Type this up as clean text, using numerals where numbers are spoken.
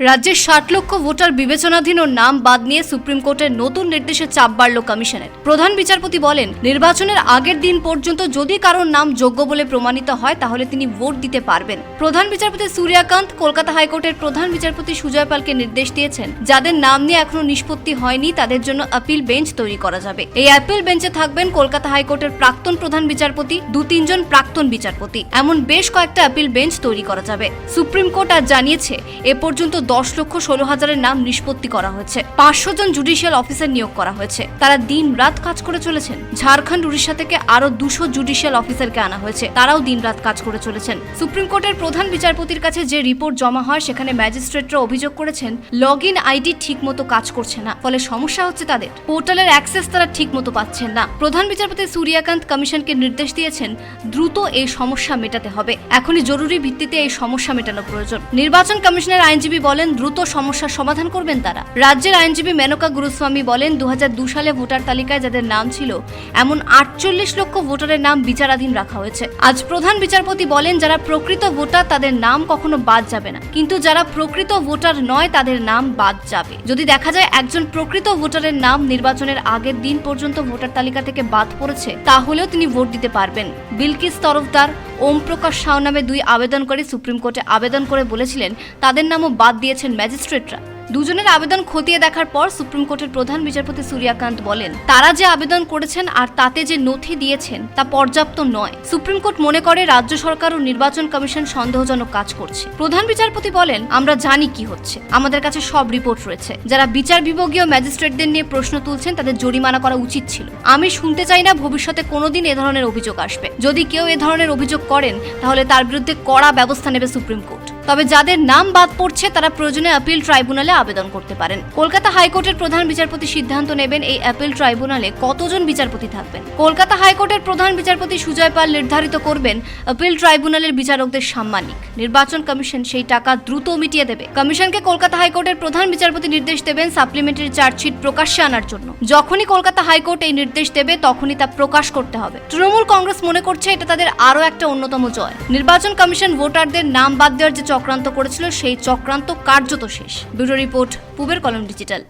রাজ্যের ৬০ লক্ষ ভোটার বিবেচনাধীন ও নাম বাদ নিয়ে সুপ্রিম কোর্টের নতুন নির্দেশে চাপ বাড়ল কমিশনের। প্রধান বিচারপতি বলেন, নির্বাচনের আগের দিন পর্যন্ত যদি কারোর নাম যোগ্য বলে প্রমাণিত হয় তাহলে তিনি ভোট দিতে পারবেন। প্রধান বিচারপতি সূর্যকান্ত কলকাতা হাইকোর্টের প্রধান বিচারপতি সুজয় পালকে নির্দেশ দিয়েছেন, যাদের নাম নিয়ে এখনো নিষ্পত্তি হয়নি তাদের জন্য আপিল বেঞ্চ তৈরি করা যাবে। এই আপিল বেঞ্চে থাকবেন কলকাতা হাইকোর্টের প্রাক্তন প্রধান বিচারপতি, ২-৩ জন প্রাক্তন বিচারপতি, এমন বেশ কয়েকটা আপিল বেঞ্চ তৈরি করা যাবে। সুপ্রিম কোর্ট আজ জানিয়েছে, এ পর্যন্ত ১০,১৬,০০০ নাম নিষ্পত্তি করা হয়েছে। ৫০০ জন জুডিশিয়াল অফিসার নিয়োগ করা হয়েছে, তারা দিন রাত কাজ করে চলেছেন। ঝাড়খণ্ড, উড়িষ্যা থেকে আরো ২০০ জুডিশিয়াল অফিসারকে আনা হয়েছে, তারাও দিন রাত কাজ করে চলেছেন। সুপ্রিম কোর্টের প্রধান বিচারপতির কাছে যে রিপোর্ট জমা হয় সেখানে ম্যাজিস্ট্রেটরা অভিযোগ করেছেন, লগ ইন আইডি ঠিক মতো কাজ করছে না, ফলে সমস্যা হচ্ছে তাদের। পোর্টালের অ্যাক্সেস তারা ঠিক মতো পাচ্ছেন না। প্রধান বিচারপতি সূর্যকান্ত কমিশনকে নির্দেশ দিয়েছেন, দ্রুত এই সমস্যা মেটাতে হবে। এখনই জরুরি ভিত্তিতে এই সমস্যা মেটানো প্রয়োজন। নির্বাচন কমিশনের আইনজীবী বলেন, দ্রুত সমস্যার সমাধান করবেন তারা। রাজ্যের আইনজীবী মেনকা গুরুস্বামী বলেন, ২০০২ সালে ভোটার তালিকায় যাদের নাম ছিল এমন ৪৮ লক্ষ ভোটারের নাম বিচারাধীন রাখা হয়েছে। আজ প্রধান বিচারপতি বলেন, যারা প্রকৃত ভোটার তাদের নাম কখনো বাদ যাবে না, কিন্তু যারা প্রকৃত ভোটার নয় তাদের নাম বাদ যাবে। যদি দেখা যায় একজন প্রকৃত ভোটারের নাম নির্বাচনের আগের দিন পর্যন্ত ভোটার তালিকা থেকে বাদ পড়েছে, তাহলেও তিনি ভোট দিতে পারবেন। বিলকিস তরফদার, ওম প্রকাশ সাউ নামে ২ আবেদনকারী সুপ্রিম কোর্টে আবেদন করে বলেছিলেন তাদের নামও বাদ দিয়েছেন ম্যাজিস্ট্রেটরা। দুজনের আবেদন খতিয়ে দেখার পর সুপ্রিম কোর্টের প্রধান বিচারপতি সূর্যকান্ত বলেন, তারা যে আবেদন করেছেন আর তাতে যে নথি দিয়েছেন তা পর্যাপ্ত নয়। সুপ্রিম কোর্ট মনে করে রাজ্য সরকার ও নির্বাচন কমিশন সন্দেহজনক কাজ করছে। প্রধান বিচারপতি বলেন, আমরা জানি কি হচ্ছে, আমাদের কাছে সব রিপোর্ট রয়েছে। যারা বিচার বিভাগীয় ম্যাজিস্ট্রেটদের নিয়ে প্রশ্ন তুলছেন তাদের জরিমানা করা উচিত ছিল। আমি শুনতে চাই না ভবিষ্যতে কোনোদিন এ ধরনের অভিযোগ আসবে। যদি কেউ এ ধরনের অভিযোগ করেন তাহলে তার বিরুদ্ধে কড়া ব্যবস্থা নেবে সুপ্রিম কোর্ট। তবে যাদের নাম বাদ পড়ছে তারা প্রয়োজনে আপিল ট্রাইব্যুনালে আবেদন করতে পারেন। কলকাতা হাইকোর্টের প্রধান বিচারপতি সিদ্ধান্ত নেবেন এই আপিল ট্রাইব্যুনালে কতজন বিচারপতি থাকবেন। কলকাতা হাইকোর্টের প্রধান বিচারপতি সুজয় পাল নির্ধারিত করবেন আপিল ট্রাইব্যুনালের বিচারকদের সাম্মানিক। নির্বাচন কমিশন সেই টাকা দ্রুত মিটিয়ে দেবে। কমিশনকে কলকাতা হাইকোর্টের প্রধান বিচারপতি নির্দেশ দেবেন সাপ্লিমেন্টারি চার্জশিট প্রকাশ্যে আনার জন্য। যখনই কলকাতা হাইকোর্ট এই নির্দেশ দেবে তখনই তা প্রকাশ করতে হবে। তৃণমূল কংগ্রেস মনে করছে এটা তাদের আরও একটা অন্যতম জয়। নির্বাচন কমিশন ভোটারদের নাম বাদ দেওয়ার যে চক্রান্ত করেছিল সেই চক্রান্ত কার্যত শেষ। ব্যুরো রিপোর্ট, পূবের কলম ডিজিটাল।